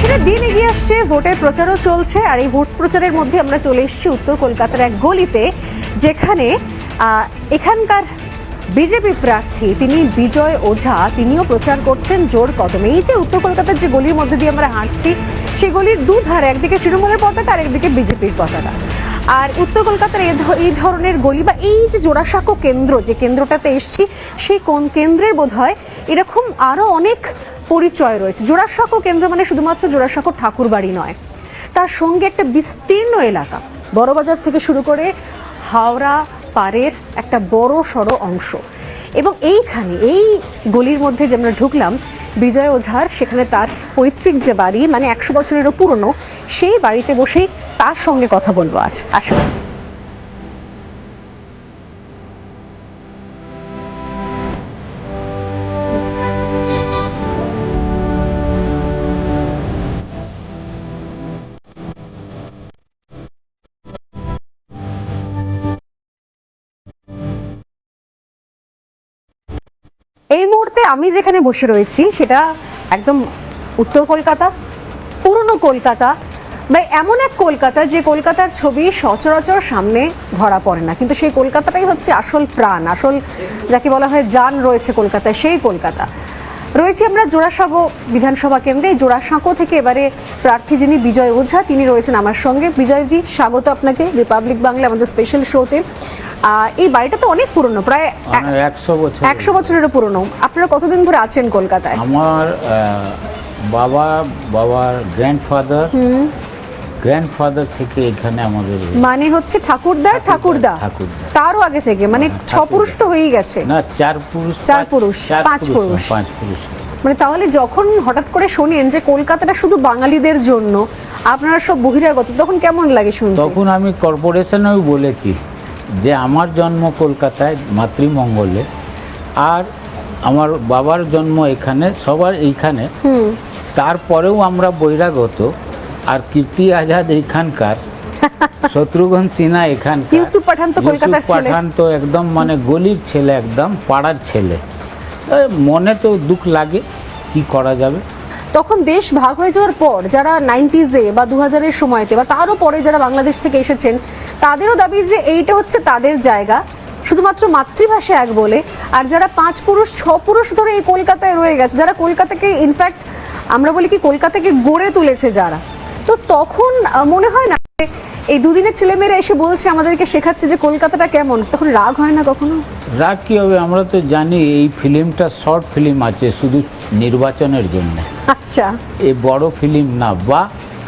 ইলেকশনের দিন এগিয়ে আসছে, ভোটের প্রচারও চলছে। আর এই ভোট প্রচারের মধ্যে আমরা চলে এসেছি উত্তর কলকাতার এক গলিতে, যেখানে এখানকার বিজেপি প্রার্থী তিনি বিজয় ওঝা, তিনিও প্রচার করছেন জোর কদমে। এই যে উত্তর কলকাতার যে গলির মধ্যে দিয়ে আমরা হাঁটছি, সেই গলির দুধারে একদিকে তৃণমূলের পতাকা আর একদিকে বিজেপির পতাকা। আর উত্তর কলকাতার এই ধরনের গলি বা এই যে জোড়াসাঁকো কেন্দ্র, যে কেন্দ্রটাতে এসছি, সেই কোন কেন্দ্রের বোধহয় এরকম আরও অনেক পরিচয় রয়েছে। জোড়াসাঁকো কেন্দ্র মানে শুধুমাত্র জোড়াসাঁকো ঠাকুর বাড়ি নয়, তার সঙ্গে একটা বিস্তীর্ণ এলাকা, বড়বাজার থেকে শুরু করে হাওড়া পাড়ের একটা বড় সড়ো অংশ। এবং এইখানে এই গলির মধ্যে যে আমরা ঢুকলাম বিজয় ওঝার, সেখানে তার পৈতৃক যে বাড়ি, মানে 100 বছরেরও পুরনো, সেই বাড়িতে বসেই তার সঙ্গে কথা বলবো আজ। আসুন। এই মুহূর্তে আমি যেখানে বসে রয়েছি সেটা একদম উত্তর কলকাতা, পুরনো কলকাতা, বা এমন এক কলকাতা যে কলকাতার ছবি সচরাচর সামনে ধরা পড়ে না, কিন্তু সেই কলকাতাটাই হচ্ছে আসল প্রাণ, আসল যাকে বলা হয় জান রয়েছে কলকাতায়, সেই কলকাতা। রয়েছে আমরা জোড়াসাঁকো বিধানসভা কেন্দ্রে। জোড়াসাঁকো থেকে এবারে প্রার্থী যিনি বিজয় ওঝা, তিনি রয়েছেন আমার সঙ্গে। বিজয়জি, স্বাগত আপনাকে রিপাবলিক বাংলা, আমাদের স্পেশাল শোতে। এই বাড়িটা তো অনেক পুরনো, প্রায় 100 বছরেরও পুরনো। আপনারা কতদিন ধরে আছেন কলকাতায়? আমার বাবার গ্র্যান্ডফাদার থেকে এখানে আমাদের, মানে হচ্ছে ঠাকুরদা তারও আগে থেকে, মানে 6 পুরুষ তো হয়েই গেছে। না, 4 পুরুষ 5 পুরুষ। মানে তাহলে যখন হঠাৎ করে শোনেন যে কলকাতাটা শুধু বাঙালিদের জন্য, আপনারা সব বহিরাগত, তখন কেমন লাগে শুনতে? তখন আমি কর্পোরেশনেও বলেছি যে আমার জন্ম কলকাতায় মাতৃমঙ্গলে, আর আমার বাবার জন্ম এখানে, সবার এইখানে। তারপরেও আমরা বহিরাগত। আর কীর্তি আজাদ এইখানকার, শত্রুঘ্ন সিনহা এখানকার, ইউসুফ পাঠান তো কলকাতার ছেলে, পাঠান তো একদম মানে গলির ছেলে, একদম পাড়ার ছেলে। মনে তো দুঃখ লাগে, কি করা যাবে। তখন দেশ ভাগ হয়ে যাওয়ার পর যারা 90s-এ বা 2000-এর সময়তে বা তারও পরে যারা বাংলাদেশ থেকে এসেছেন, তাদেরও দাবি যে এইটা হচ্ছে তাদের জায়গা, শুধুমাত্র মাতৃভাষা এক বলে। আর যারা 5 পুরুষ 6 পুরুষ ধরে এই কলকাতায় রয়ে গেছে, যারা কলকাতাকে ইনফ্যাক্ট আমরা বলি কি কলকাতাকে গড়ে তুলেছে যারা, তো তখন মনে হয় না এই দুদিনের ছেলেমেয়েরা এসে বলছে, আমাদেরকে শেখাচ্ছে যে কলকাতাটা কেমন, তখন রাগ হয় না কখনো? রাগ কি হবে, আমরা তো জানি এই ফিল্মটা শর্ট ফিল্ম আছে শুধু নির্বাচনের জন্য। আচ্ছা, এই বড় ফিল্ম না, বা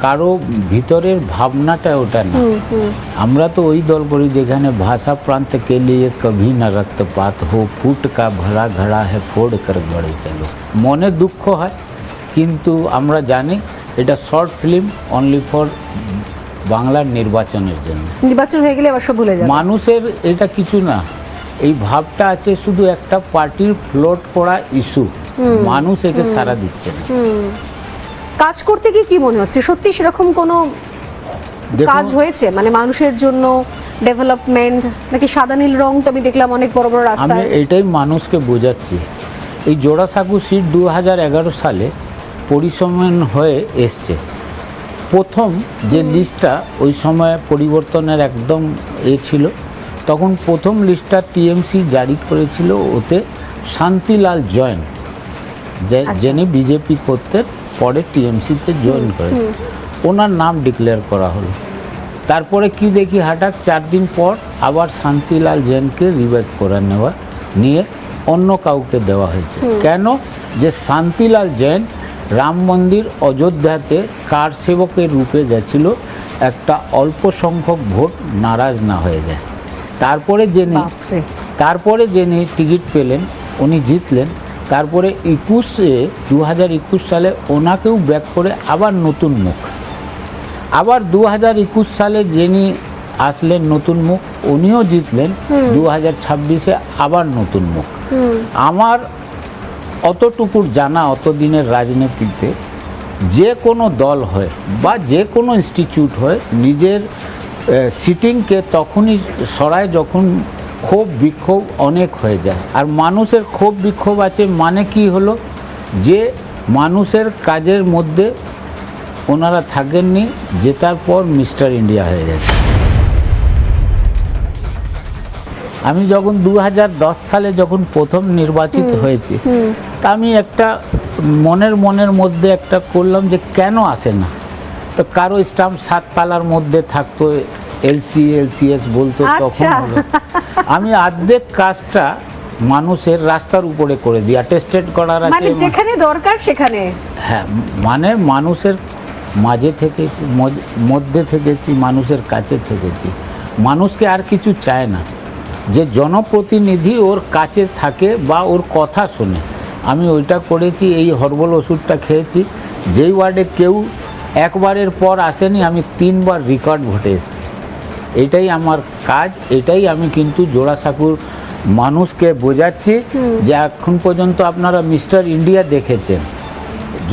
কারো ভিতরের ভাবনাটা ওটা না। আমরা তো ওই দল করি যেখানে ভাষা প্রান্ত কে লিয়ে কভি না রক্তপাত হো, ফুট কা ভরা ঘড়া হে ফোড় কর গড়ে চলো। মনে দুঃখ হয়, কিন্তু আমরা জানি এটা শর্ট ফিল্ম, অনলি ফর বাংলার নির্বাচনের জন্য। নির্বাচন হয়ে গেলে আবার সব ভুলে যাবে। মানুষের এটা কিছু না, এই ভাবটা আছে শুধু একটা পার্টির ফ্লোট করা ইস্যু, মানুষ একে সাড়া দিচ্ছে না। কাজ করতে গিয়ে কি মনে হচ্ছে, সত্যি সেরকম কোনো কাজ হয়েছে মানে মানুষের জন্য, ডেভেলপমেন্ট, নাকি সাদা নীল রং? তো আমি দেখলাম অনেক বড় বড় রাস্তা। আমি এটাই মানুষকে বোঝাচ্ছি। এই জোড়াসাঁকো সিট 2011 সালে পরিসংখ্যান হয়ে এসছে। প্রথম যে লিস্টটা ওই সময় পরিবর্তনের একদম ছিল, তখন প্রথম লিস্টটা টিএমসি জারি করেছিল। ওতে শান্তিলাল জৈন, যিনি বিজেপি করতে পরে টিএমসিতে জয়েন করে, ওনার নাম ডিক্লেয়ার করা হলো। তারপরে কি দেখি হঠাৎ 4 দিন পর আবার শান্তিলাল জৈনকে রিভাইভ করে নিয়ে অন্য কাউকে দেওয়া হয়েছে। কেন? যে শান্তিলাল জৈন রাম মন্দির অযোধ্যাতে কার সেবকের রূপে গেছিল, একটা অল্প সংখ্যক ভোট নারাজ না হয়ে যায়। তারপরে যিনি টিকিট পেলেন, উনি জিতলেন। তারপরে 2021 সালে ওনাকেও ব্যাক করে আবার নতুন মুখ। আবার 2021 সালে যিনি আসলেন নতুন মুখ, উনিও জিতলেন। 2026-এ আবার নতুন মুখ। আমার অতটুকুর জানা, অতদিনের রাজনীতিতে যে কোনো দল হয় বা যে কোনো ইনস্টিটিউট হয়, নিজের সিটিংকে তখনই সরায় যখন ক্ষোভ বিক্ষোভ অনেক হয়ে যায়। আর মানুষের ক্ষোভ বিক্ষোভ আছে, মানে কি হলো, যে মানুষের কাজের মধ্যে ওনারা থাকেননি, জেতার পর মিস্টার ইন্ডিয়া হয়ে গেছে। আমি যখন 2010 সালে যখন প্রথম নির্বাচিত হয়েছি, তা আমি একটা মনের মধ্যে একটা করলাম যে কেন আসে না। তো কারো স্টাম্প 7 তালার মধ্যে থাকতো, LCS বলতো, তখন হলো। আমি অর্ধেক কাজটা মানুষের রাস্তার উপরে করে দিই, অ্যাটেস্টেড করার আছে, মানে যেখানে দরকার সেখানে। হ্যাঁ, মানে মানুষের মাঝে থেকেছি, মধ্যে থেকেছি, মানুষের কাছে থেকেছি। মানুষকে আর কিছু চায় না, যে জনপ্রতিনিধি ওর কাছে থাকে বা ওর কথা শোনে। আমি ওইটা করেছি, এই হরবল ওষুধটা খেয়েছি। যেই ওয়ার্ডে কেউ একবারের পর আসেনি, আমি 3 বার রেকর্ড ভোটে এসেছি। এটাই আমার কাজ, এটাই আমি কিন্তু জোড়াসাঁকুর মানুষকে বোঝাচ্ছি যে এখন পর্যন্ত আপনারা মিস্টার ইন্ডিয়া দেখেছেন।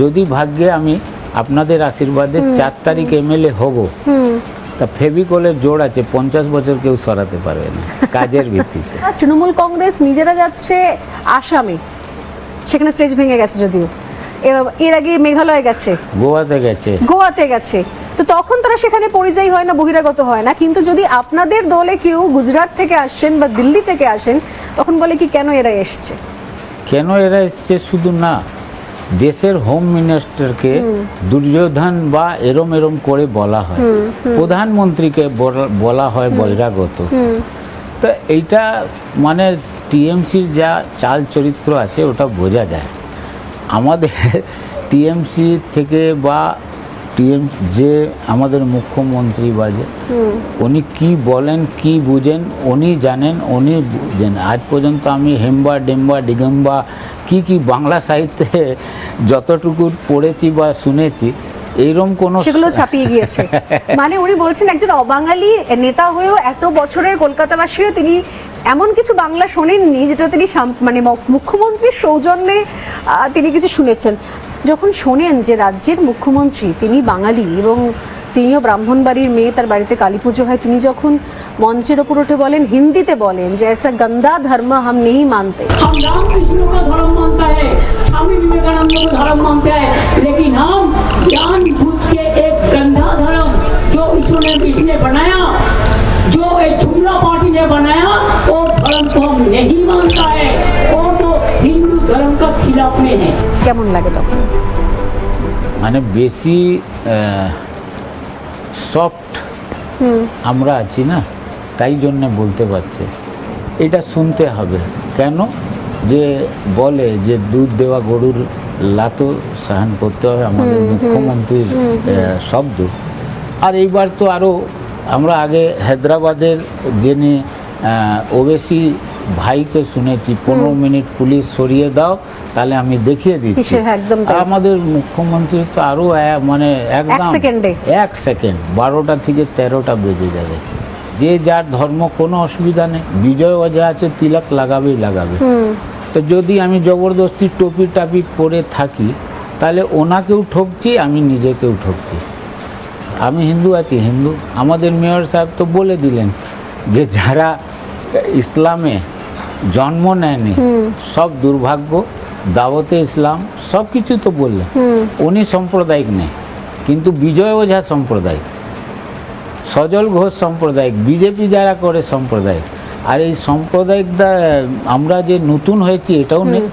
যদি ভাগ্যে আমি আপনাদের আশীর্বাদে 4 তারিখ MLA হব, তা ফেভিকলের জোর আছে, 50 বছর কেউ সরাতে পারবে না কাজের ভিত্তিতে। তৃণমূল কংগ্রেস নিজেরা যাচ্ছে আসামে, সেখানে স্টেজ ভেঙে গেছে, যদিও এর আগে মেঘালয় গেছে, গোয়াতে গেছে। তো তখন তারা সেখানে পরিযায়ী হয় না, বহিরাগত হয় না। কিন্তু যদি আপনাদের দলে কেউ গুজরাট থেকে আসেন বা দিল্লি থেকে আসেন, তখন বলে কি কেন এরা এসছে? কেন এরা এসছে শুধু না, দেশের হোম মিনিস্টারকে দুর্যোধন বা এরম করে বলা হয়, প্রধানমন্ত্রীকে বলা হয় বহিরাগত। তো এইটা মানে TMCর যা চাল চরিত্র আছে ওটা বোঝা যায়। আমাদের TMC থেকে বা যে আমাদের মুখ্যমন্ত্রী বাজে, উনি কি বলেন, কি বুঝেন, উনি জানেন, উনি বুঝেন। আজ পর্যন্ত আমি হেম্বা ডেম্বা ডিগম্বা কি বাংলা সাহিত্যে যতটুকু পড়েছি বা শুনেছি, এইরকম কোনো, সেগুলো ছাপিয়ে গিয়েছে। মানে উনি বলছেন একজন অবাঙালি নেতা হয়েও এত বছরের কলকাতাবাসীও তিনি এমন কিছু বাংলা শোনেননি যেটা তিনি মানে মুখ্যমন্ত্রীর সৌজন্যে তিনি কিছু শুনেছেন। যখন শোনেন যে রাজ্যের মুখ্যমন্ত্রী তিনি বাঙালি এবং তিনিও ব্রাহ্মণ বাড়ির মেয়ে, তার বাড়িতে কালী পুজো হয়, তিনি যখন মঞ্চের ওপর উঠে বলেন, হিন্দিতে বলেন যে ऐसा गंदा धर्म हम नहीं मानते, हम रामकृष्ण का धर्म मानता है, स्वामी विवेकानंद का धर्म मानता है, लेकिन हम जानबूझ के एक गंदा धर्म जो ईश्वर ने बनाया, जो एक झुमला पार्टी ने बनाया, वो धर्म को हम नहीं मानता है, वो तो हिंदू धर्म का खिलाफ में है। কেমন লাগে তখন? মানে বেশি সফট আমরা আছি না, তাই জন্য বলতে পারছে। এটা শুনতে হবে কেন, যে বলে যে দুধ দেওয়া গরুর লাতো সাহান করতে হবে, আমাদের মুখ্যমন্ত্রীর শব্দ। আর এইবার তো আরও, আমরা আগে হায়দ্রাবাদের যিনি ওবেসি ভাইকে শুনেছি, 15 মিনিট পুলিশ সরিয়ে দাও তাহলে আমি দেখিয়ে দিচ্ছি। আমাদের মুখ্যমন্ত্রী তো আরো মানে একদম 1 সেকেন্ড 12টা থেকে 13টা বেজে যাবে। যে যার ধর্ম কোনো অসুবিধা নেই, বিজয় ওঝা আছে, তিলক লাগাবেই লাগাবে। তো যদি আমি জবরদস্তি টুপি টাপি পরে থাকি, তাহলে ওনাকেও ঠকছি, আমি নিজেকেও ঠকছি। আমি হিন্দু আছি, হিন্দু। আমাদের মেয়র সাহেব তো বলে দিলেন যে যারা ইসলামে জন্ম নেয়নি সব দুর্ভাগ্য, দাওয়াতে ইসলাম সব কিছু তো বললেন। উনি সাম্প্রদায়িক নেই, কিন্তু বিজয় ওঝা সাম্প্রদায়িক, সজল ঘোষ সাম্প্রদায়িক, বিজেপি যারা করে সাম্প্রদায়িক। আর এই সাম্প্রদায়িকটা আমরা যে নতুন হয়েছি এটাও নেই।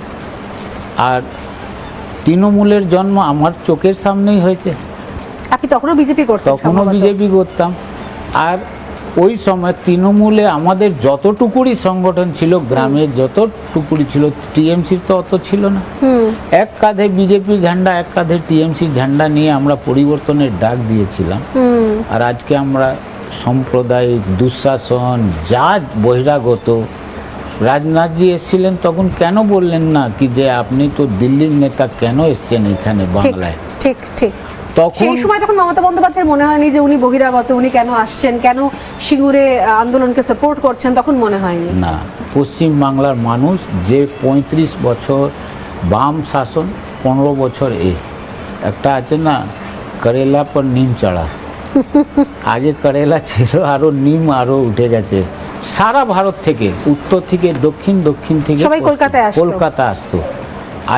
আর তৃণমূলের জন্ম আমার চোখের সামনেই হয়েছে। আপনি তখনও বিজেপি করতেন? তখনও বিজেপি করতাম। আর ওই সময় তৃণমূলে আমাদের যতটুকুরি সংগঠন ছিল, গ্রামের যতটুকুরি ছিল, TMCর তো অত ছিল না। এক কাঁধে বিজেপির ঝান্ডা, এক কাঁধে TMCর ঝান্ডা নিয়ে আমরা পরিবর্তনের ডাক দিয়েছিলাম। আর আজকে আমরা সাম্প্রদায়িক, দুঃশাসন, যা বহিরাগত। রাজনাথজি এসেছিলেন তখন কেন বললেন না কি যে আপনি তো দিল্লির নেতা, কেন এসছেন এখানে বাংলায়? ঠিক ঠিক। সেই সময় তখন মমতা বন্দ্যোপাধ্যায়ের মনে হয়নি যে উনি বহিরাগত, উনি কেন আসছেন, কেন সিঙ্গুরে আন্দোলনকে সাপোর্ট করছেন, তখন মনে হয়নি না। পশ্চিম বাংলার মানুষ যে 35 বছর বাম শাসন, 15 বছর একটা আছে না করেলা পর নিম চড়া, আগে করেলা ছিল, আরো নিম আরো উঠে গেছে। সারা ভারত থেকে, উত্তর থেকে দক্ষিণ, দক্ষিণ থেকে সবাই কলকাতা আসতো।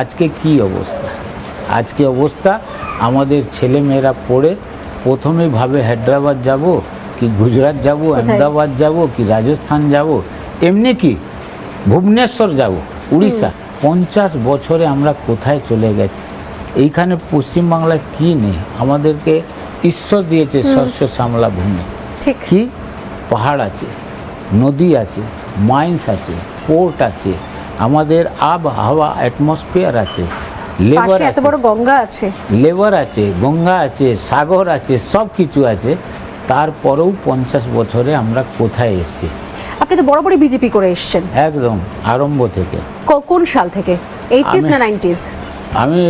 আজকে কি অবস্থা? আজকে অবস্থা আমাদের ছেলেমেয়েরা পড়ে প্রথমেই ভাবে হায়দ্রাবাদ যাব কি গুজরাট যাব, আহমেদাবাদ যাব কি রাজস্থান যাব, এমনি কি ভুবনেশ্বর যাব, উড়িষ্যা। 50 বছরে আমরা কোথায় চলে গেছি? এইখানে পশ্চিমবাংলায় কি নেই? আমাদেরকে ঈশ্বর দিয়েছে শস্য শ্যামলা ভূমি, ঠিক। কি পাহাড় আছে, নদী আছে, মাইন্স আছে, পোর্ট আছে, আমাদের আবহাওয়া অ্যাটমসফিয়ার আছে, লেবার পাশে এত আছে, বড় গঙ্গা আছে। লেবার আছে, গঙ্গা আছে, সাগর আছে, সব কিছু আছে। তারপরেও 50 বছরে আমরা কোথায় এসেছি? আপনি তো বরাবরই বিজেপি করে এসেছেন, একদম আরম্ভ থেকে। কোন সাল থেকে? 80s না 90s? আমি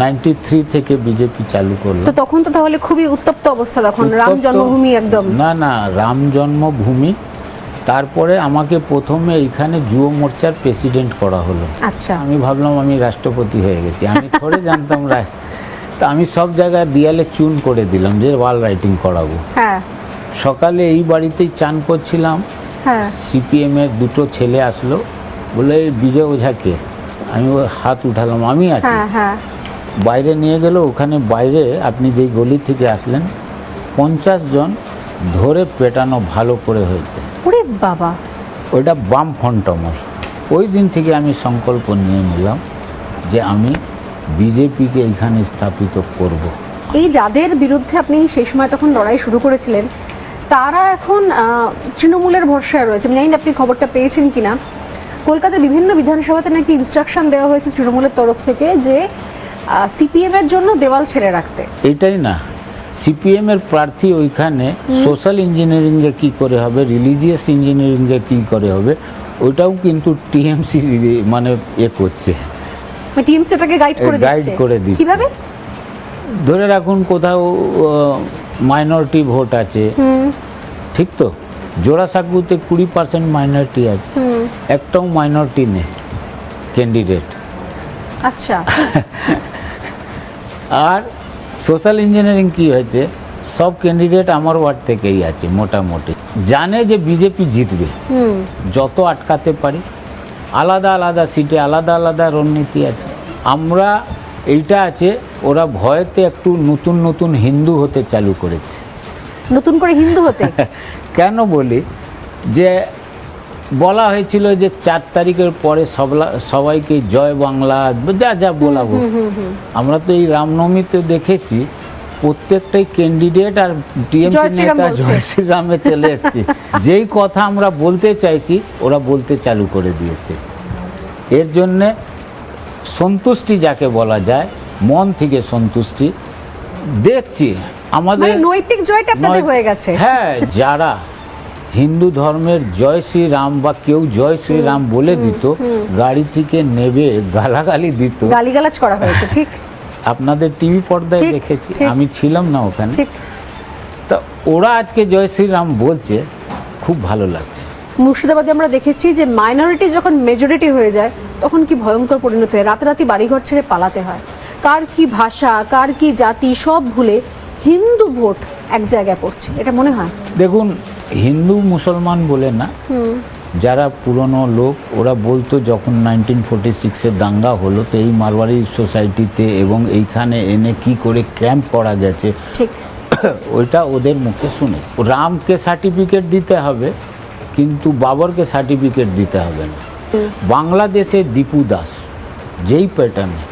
93 থেকে বিজেপি চালু করলাম। তো তখন তো তাহলে খুবই উত্তপ্ত অবস্থা, তখন রাম উত্তপ্ত- জন্মভূমি একদম। না না, রাম জন্মভূমি। তারপরে আমাকে প্রথমে এইখানে যুব মোর্চার প্রেসিডেন্ট করা হলো। আচ্ছা, আমি ভাবলাম আমি রাষ্ট্রপতি হয়ে গেছি, আমি থোড়ে জানতাম তা আমি সব জায়গায় দেয়ালে চুন করে দিলাম যে ওয়াল রাইটিং করাবো। হ্যাঁ সকালে এই বাড়িতেই চান করছিলাম, হ্যাঁ। সিপিএমের দুটো ছেলে আসলো, বলে "এই বিজয় ওঝাকে", আমি ওর হাত উঠালাম, আমি আছি। হ্যাঁ হ্যাঁ। বাইরে নিয়ে গেল, ওখানে বাইরে আপনি যেই গলি থেকে আসলেন 50 জন ধরে পেটানো ভালো করে হয়েছে। ওরে বাবা। ওইটা বাম ফন্টমর। ওই দিন থেকে আমি সংকল্প নিয়ে নিলাম যে আমি বিজেপিকে এখানে স্থাপিত করব। এই যাদের বিরুদ্ধে আপনি সেই সময় তখন লড়াই শুরু করেছিলেন, তারা এখন তৃণমূলের ভরসায় রয়েছে। আমি জানি না আপনি খবরটা পেয়েছেন কিনা, কলকাতার বিভিন্ন বিধানসভাতে নাকি ইনস্ট্রাকশন দেওয়া হয়েছে তৃণমূলের তরফ থেকে যে সিপিএম এর জন্য দেওয়াল ছেড়ে রাখতে। এটাই না, সিপিএমের প্রার্থী ওইখানে সোশ্যাল ইঞ্জিনিয়ারিংয়ে কী করে হবে, রিলিজিয়াস ইঞ্জিনিয়ারিংয়ে কী করে হবে, ওইটাও কিন্তু টিএমসি মানে করছে, টিএমসি ওটাকে গাইড করে গাইড দিচ্ছে। করে দিচ্ছে। কিভাবে? ধরে রাখুন কোথাও মাইনরিটি ভোট আছে, ঠিক তো? জোড়াসাঁকুতে 20% মাইনরিটি আছে, একটাও মাইনরিটি নেই ক্যান্ডিডেট। আচ্ছা। আর সোশ্যাল ইঞ্জিনিয়ারিং কি হয়েছে, সব ক্যান্ডিডেট আমার ওয়ার্ড থেকেই আছে মোটামুটি, জানে যে বিজেপি জিতবে, যত আটকাতে পারি। আলাদা আলাদা সিটে আলাদা আলাদা রণনীতি আছে। আমরা এইটা আছে, ওরা ভয়েতে একটু নতুন নতুন হিন্দু হতে চালু করেছে। নতুন করে হিন্দু হতে? কেন বলি, যে বলা হয়েছিল যে 4 তারিখের পরে সবাইকে জয় বাংলা যা যা বলাবো। আমরা তো এই রামনবমীতে দেখেছি প্রত্যেকটাই ক্যান্ডিডেট আর টিএমসি নেতা জয় শ্রীরামে চলে এসছে। যেই কথা আমরা বলতে চাইছি ওরা বলতে চালু করে দিয়েছে। এর জন্যে সন্তুষ্টি যাকে বলা যায়, মন থেকে সন্তুষ্টি দেখছি আমাদের। মানে নৈতিক জয়টা আপনাদের হয়ে গেছে। হ্যাঁ, যারা হিন্দু ধর্মের জয় শ্রীরাম বা কেউ জয় শ্রীরাম বলে দিত, গাড়ি থেকে নেবে গালাগালি দিত, গালিগালাজ করা হয়েছে। ঠিক, আপনাদের টিভি পর্দায় ঠিক, দেখেছি, ঠিক। আমি ছিলাম না ওখানে। ঠিক। তা ওরা আজকে জয় শ্রীরাম বলছে, খুব ভালো লাগছে। মুর্শিদাবাদে আমরা দেখেছি যে মাইনরিটি যখন মেজরিটি হয়ে যায় তখন কি ভয়ঙ্কর পরিণত হয়, রাতারাতি বাড়িঘর ছেড়ে পালাতে হয়। কার কি ভাষা, কার কি জাতি সব ভুলে হিন্দু ভোট এক জায়গায় পড়ছে, এটা মনে হয়? দেখুন, হিন্দু মুসলমান বলে না, যারা পুরনো লোক ওরা বলতো যখন 1946-এর দাঙ্গা হলো, তো এই মারওয়ারি সোসাইটিতে এবং এইখানে এনে কি করে ক্যাম্প করা গেছে, ঠিক, ওইটা ওদের মুখে শুনে। রামকে সার্টিফিকেট দিতে হবে কিন্তু বাবরকে সার্টিফিকেট দিতে হবে না। বাংলাদেশে দীপু দাস যেই প্যাটার্নে,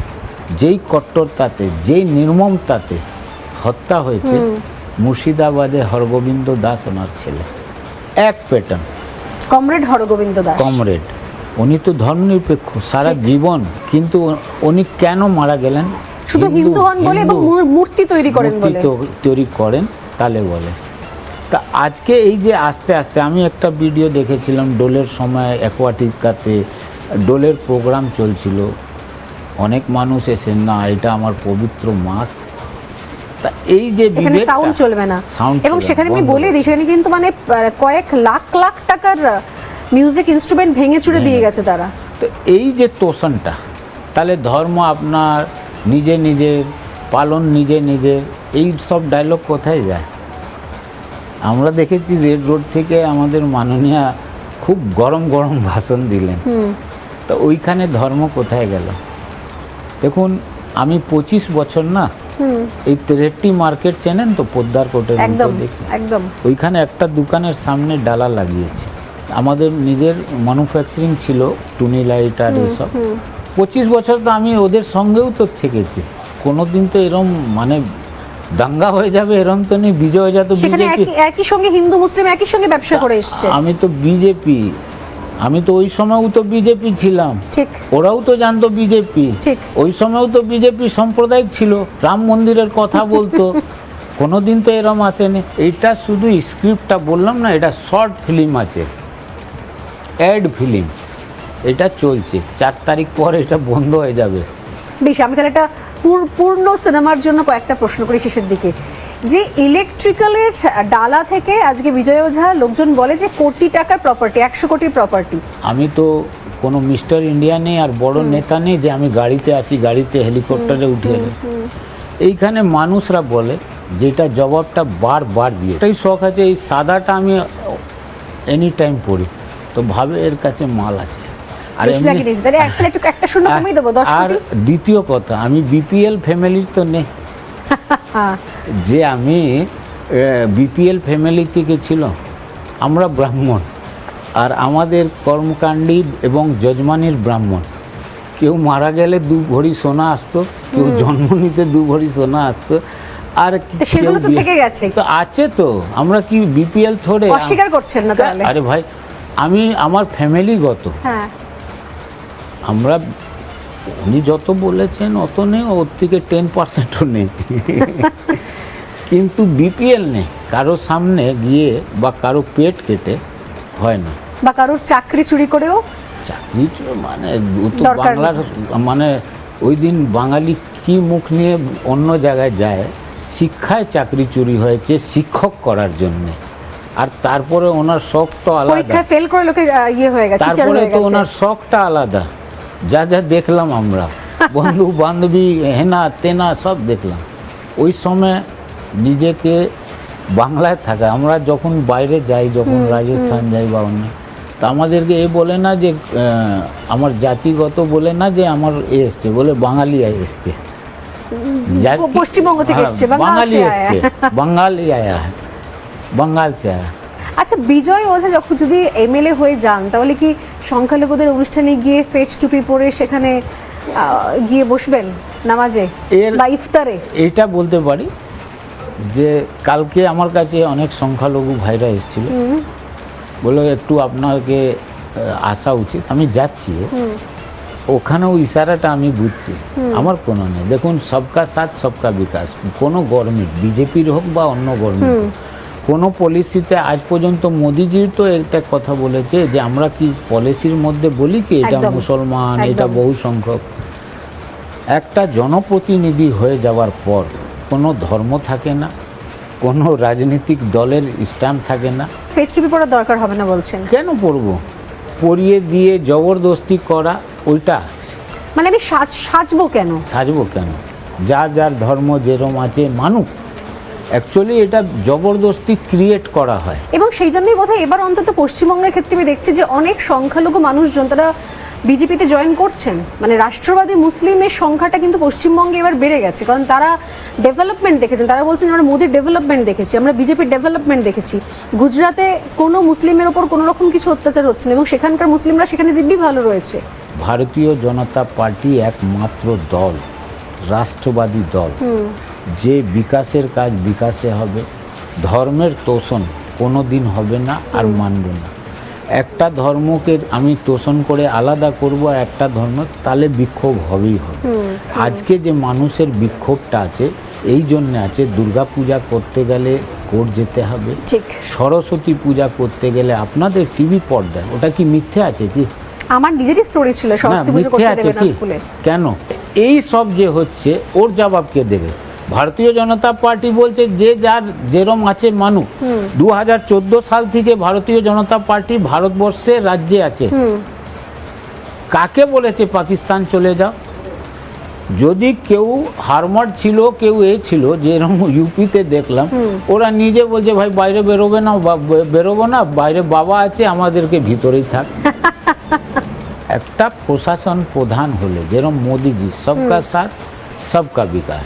যেই কট্টরতাতে, যেই নির্মমতাতে হত্যা হয়েছে, মুর্শিদাবাদে হরগোবিন্দ দাস ওনার ছেলে, এক pattern. Comrade Hargobind Das, comrade, উনি তো ধর্মনিরপেক্ষ সারা জীবন, কিন্তু উনি কেন মারা গেলেন? শুধু হিন্দু হন বলে এবং মূর্তি তৈরি করেন বলে। তৈরি করেন তাহলে বলে। তা আজকে এই যে আস্তে আস্তে, আমি একটা ভিডিও দেখেছিলাম ডোলের সময় অ্যাকোয়াটিকাতে ডোলের প্রোগ্রাম চলছিল, অনেক মানুষ এসে না এটা আমার পবিত্র মাস। তা এই যে এখানে সাউন্ড চলবে না, এবং সেখানে আমি বলে দিই সেখানে কিন্তু মানে কয়েক লাখ লাখ টাকার মিউজিক ইনস্ট্রুমেন্ট ভেঙে চুরে দিয়ে গেছে তারা। তো এই যে তোষণটা, তাহলে ধর্ম আপনার নিজে নিজের, পালন নিজে নিজের, এই সব ডায়লগ কোথায় যায়? আমরা দেখেছি রেড রোড থেকে আমাদের মাননীয়া খুব গরম গরম ভাষণ দিলেন, তো ওইখানে ধর্ম কোথায় গেল? দেখুন, আমি 25 বছর না এই তেরেট্টি মার্কেট চেনেন তো, পোদ্দার কোটের একদম দেখি, একদম। ওইখানে একটা দোকানের সামনে ডালা লাগিয়েছে। আমাদের নিজের ম্যানুফ্যাকচারিং ছিল, টুনি লাইট আর এইসব। 25 বছর তো আমি ওদের সঙ্গেও তো থেকেছি, কোনোদিন তো এরম মানে দাঙ্গা হয়ে যাবে এরম তো নেই। বিজয় যা তো সেখানে বিজেপি, একই সঙ্গে হিন্দু মুসলিম একই সঙ্গে ব্যবসা করে এসছে। আমি তো বিজেপি, আমি তো ওই সময়ও তো বিজেপি ছিলাম, ঠিক ওরাও তো জানতো বিজেপি, ঠিক। ওই সময়ও তো বিজেপি সাম্প্রদায়িক ছিল, রাম মন্দিরের কথা বলতো। কোনোদিন তো এরম আসেনি। এইটা শুধু স্ক্রিপ্টটা বললাম না, এটা শর্ট ফিল্ম আছে, অ্যাড ফিল্ম, এটা চলছে। 4 তারিখ পর এটা বন্ধ হয়ে যাবে। বেশ, আমি তাহলে একটা পূর্ণ সিনেমার জন্য কয়েকটা প্রশ্ন করি শেষের দিকে। যে ইলেকট্রিক্যালের ডালা থেকে আজকে বিজয় ওঝা, লোকজন বলে যে কোটি টাকার প্রপার্টি, 100 কোটির প্রপার্টি। আমি তো কোনো মিস্টার ইন্ডিয়া নেই আর বড় নেতা নেই যে আমি গাড়িতে আসি, গাড়িতে হেলিকপ্টারে উঠে এলে। এইখানে মানুষরা বলে, যেটা জবাবটা বারবার দিয়ে, এটাই শখ আছে, এই সাদাটা আমি এনি টাইম পড়ি, তো ভাবে এর কাছে মাল আছে। আর বেশ এমনি- লাগে নিস, তাহলে একটা শূন্য কমিয়ে দেবো, 10 আর কোটি। দ্বিতীয় কথা, আমি বিপিএল ফ্যামিলির তো নেই, যে আমি বিপিএল ফ্যামিলি থেকে ছিল। আমরা ব্রাহ্মণ, আর আমাদের কর্মকাণ্ডী এবং যজমানির ব্রাহ্মণ। কেউ মারা গেলে 2 ভরি সোনা আসতো, কেউ জন্ম নিতে 2 ভরি সোনা আসতো, আর তো সেগুলো তো কেউ থেকে গেছে, তো আছে তো। আমরা কি বিপিএল থোড়ে অস্বীকার করছেন না তাহলে? আরে ভাই, আমি আমার ফ্যামিলিগত, হ্যাঁ, আমরা উনি যত বলেছেন অত নেই, ওর থেকে 10%ও নেই। কিন্তু বিপিএল নেই, কারো সামনে গিয়ে বা কারো পেট কেটে হয় না। বা কারোর চাকরি চুরি করেও চাকরি মানে ও তো দরকার নেই। বাংলার মানে ওই দিন বাঙালি কি মুখ নিয়ে অন্য জায়গায় যায়। শিক্ষায় চাকরি চুরি হয়েছে শিক্ষক করার জন্যে, আর তারপরে ওনার শখ তো আলাদা, পরীক্ষায় ফেল করে লোকে ইয়ে হয়ে গেছে, টিচার তারপরে হয়ে তো গেছে। ওনার শখটা আলাদা। যা যা দেখলাম আমরা, বন্ধু বান্ধবী হেনা তেনা সব দেখলাম। ওই সময় নিজেকে বাংলায় থাকা, আমরা যখন বাইরে যাই, যখন রাজস্থান যাই বা অন্য, তা আমাদেরকে এ বলে না যে আমার জাতিগত বলে না যে আমার এ এসছে, বলে বাঙালি এসছে, পশ্চিমবঙ্গ থেকে এসছে, বাঙাল বাঙালি সে আয়া। এসছে, বাঙালি আয়া, বাঙ্গাল সে আয়া। আচ্ছা, বিজয় ওঝা যখন যদি এমএলএ হয়ে যান, তাহলে কি সংখ্যালঘুদের অনুষ্ঠানে গিয়ে ফেজ টুপি পরে সেখানে গিয়ে বসবেন নামাজে বা ইফতারে? এইটা বলতে পারি যে কালকে আমার কাছে অনেক সংখ্যালঘু ভাইরা এসেছিল, বলে একটু আপনাকে আসা উচিত। আমি যাচ্ছি, ওখানেও ইশারাটা আমি বুঝছি, আমার কোনো নেই। দেখুন, সবকা সাথ সবকা বিকাশ, কোনো গভর্নমেন্ট বিজেপির হোক বা অন্য গভর্নমেন্ট, কোনো পলিসিতে আজ পর্যন্ত মোদিজির তো একটা কথা বলেছে যে আমরা কি পলিসির মধ্যে বলি কি এটা একদম, মুসলমান, একদম। এটা বহু সংখ্যক। একটা জনপ্রতিনিধি হয়ে যাওয়ার পর কোনো ধর্ম থাকে না, কোনো রাজনৈতিক দলের স্ট্যাম্প থাকে না। ফেজ টুপি পরার দরকার হবে না বলছেন? কেন পড়বো? পরিয়ে দিয়ে জবরদস্তি করা, ওইটা মানে আমি সাজবো কেন? সাজবো কেন? যার যার ধর্ম যেরম আছে মানুষ। অ্যাকচুয়ালি এটা জবরদস্তি ক্রিয়েট করা হয়। এবং সেই জন্যই বোধহয় এবার অন্তত পশ্চিমবঙ্গের ক্ষেত্রে আমি দেখছি যে অনেক সংখ্যালঘু মানুষজন তারা বিজেপিতে জয়েন করছেন। মানে রাষ্ট্রবাদী মুসলিমের সংখ্যাটা কিন্তু পশ্চিমবঙ্গে এবার বেড়ে গেছে, কারণ তারা ডেভেলপমেন্ট দেখেছেন। তারা বলছেন আমরা মোদির ডেভেলপমেন্ট দেখেছি, আমরা বিজেপির ডেভেলপমেন্ট দেখেছি। গুজরাতে কোনো মুসলিমের ওপর কোনো রকম কিছু অত্যাচার হচ্ছে না এবং সেখানকার মুসলিমরা সেখানে দিব্যি ভালো রয়েছে। ভারতীয় জনতা পার্টি একমাত্র দল, রাষ্ট্রবাদী দল, যে বিকাশের কাজ বিকাশে হবে, ধর্মের তোষণ কোনো দিন হবে না আর মানব না। একটা ধর্মকে আমি তোষণ করে আলাদা করব আর একটা ধর্ম, তাহলে বিক্ষোভ হবেই হবে। আজকে যে মানুষের বিক্ষোভটা আছে এই জন্য আছে, দুর্গা পূজা করতে গেলে কোর্ট যেতে হবে, ঠিক। সরস্বতী পূজা করতে গেলে আপনাদের টিভি পর্দায়, ওটা কি মিথ্যে আছে কি? আমার নিজেরই স্টোরি ছিল, না, সরস্বতী পুজো মিথ্যে করতে আছে দেবে না কি? স্কুলে। কেন? এই সব যে হচ্ছে ওর জবাব কে দেবে? ভারতীয় জনতা পার্টি বলছে যে যার যেরম আছে মানুষ। 2014 সাল থেকে ভারতীয় জনতা পার্টি ভারতবর্ষে রাজ্যে আছে। কাকে বলেছে পাকিস্তান চলে যাও? যদি কেউ হারমার্ড ছিল, কেউ এ ছিল, যেরকম ইউপিতে দেখলাম, ওরা নিজে বলছে ভাই বাইরে বেরোবে না, বেরোবো না, বাইরে বাবা আছে, আমাদেরকে ভিতরেই থাক। একটা প্রশাসন প্রধান হলে যেরকম মোদিজি সবকা সাথ সবকা বিকাশ,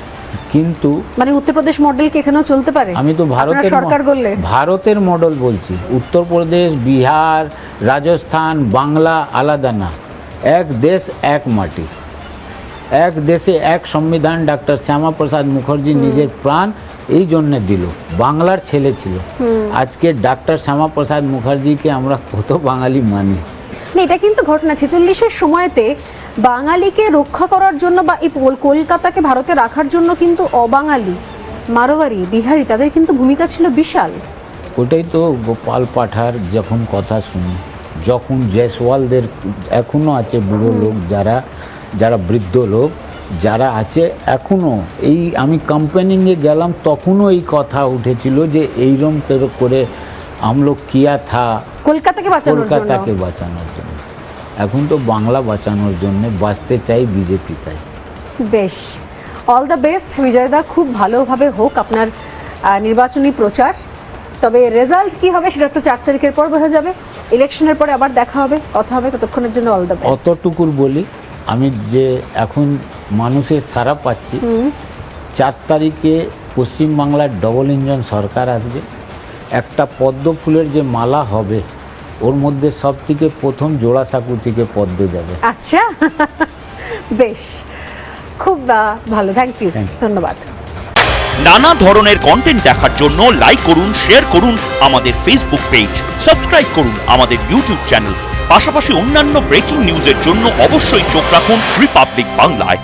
কিন্তু মানে উত্তরপ্রদেশ মডেল কি এখানেও চলতে পারে? আমি তো আপনারা সরকার করলে ভারতের মডেল বলছি। উত্তরপ্রদেশ, বিহার, রাজস্থান, বাংলা আলাদা না, এক দেশ এক মাটি, এক দেশে এক সংবিধান। ডক্টর শ্যামাপ্রসাদ মুখার্জি নিজের প্রাণ এই জন্য দিল, বাংলার ছেলে ছিল। আজকে ডক্টর শ্যামাপ্রসাদ মুখার্জিকে আমরা কত বাঙালি মানি। না, এটা কিন্তু ঘটনা 46-এর সময়তে বাঙালিকে রক্ষা করার জন্য বা এই কলকাতাকে ভারতে রাখার জন্য কিন্তু অবাঙালি, মারোয়ারি, বিহারি তাদের কিন্তু ভূমিকা ছিল বিশাল। ওটাই তো গোপাল পাঠার যখন কথা শুনি, যখন জয়সওয়ালদের এখনও আছে বুড়ো লোক, যারা বৃদ্ধ লোক যারা আছে এখনও, এই আমি ক্যাম্পেনিংয়ে গেলাম তখনও এই কথা উঠেছিল যে এইরকম করে আমলোক কিয়া থা কলকাতাকে বাঁচানোর জন্য। কলকাতাকে বাঁচানোর জন্য। এখন তো বাংলা বাঁচানোর জন্য বাঁচতে চাই বিজেপি, তাই। বেশ, অল দ্য বেস্ট বিজয়দা, খুব ভালোভাবে হোক আপনার নির্বাচনী প্রচার। তবে রেজাল্ট কি হবে সেটা তো 4 তারিখের পর বোঝা যাবে। ইলেকশনের পরে আবার দেখা হবে, কথা হবে, ততক্ষণের জন্য অল দ্য বেস্ট। অতটুকুর বলি আমি যে এখন মানুষের সারা পাচ্ছি, 4 তারিখে পশ্চিমবাংলার ডবল ইঞ্জিন সরকার আসবে। একটা পদ্ম ফুলের যে মালা হবে ওর মধ্যে সব থেকে প্রথম জোড়াসাঁকো থেকে পদ্ম যাবে। আচ্ছা, বেশ, খুব ভালো, থ্যাংক ইউ, ধন্যবাদ। নানা ধরনের কন্টেন্ট দেখার জন্য লাইক করুন, শেয়ার করুন আমাদের ফেসবুক পেজ, সাবস্ক্রাইব করুন আমাদের ইউটিউব চ্যানেল। পাশাপাশি অন্যান্য ব্রেকিং নিউজের জন্য অবশ্যই চোখ রাখুন রিপাবলিক বাংলায়।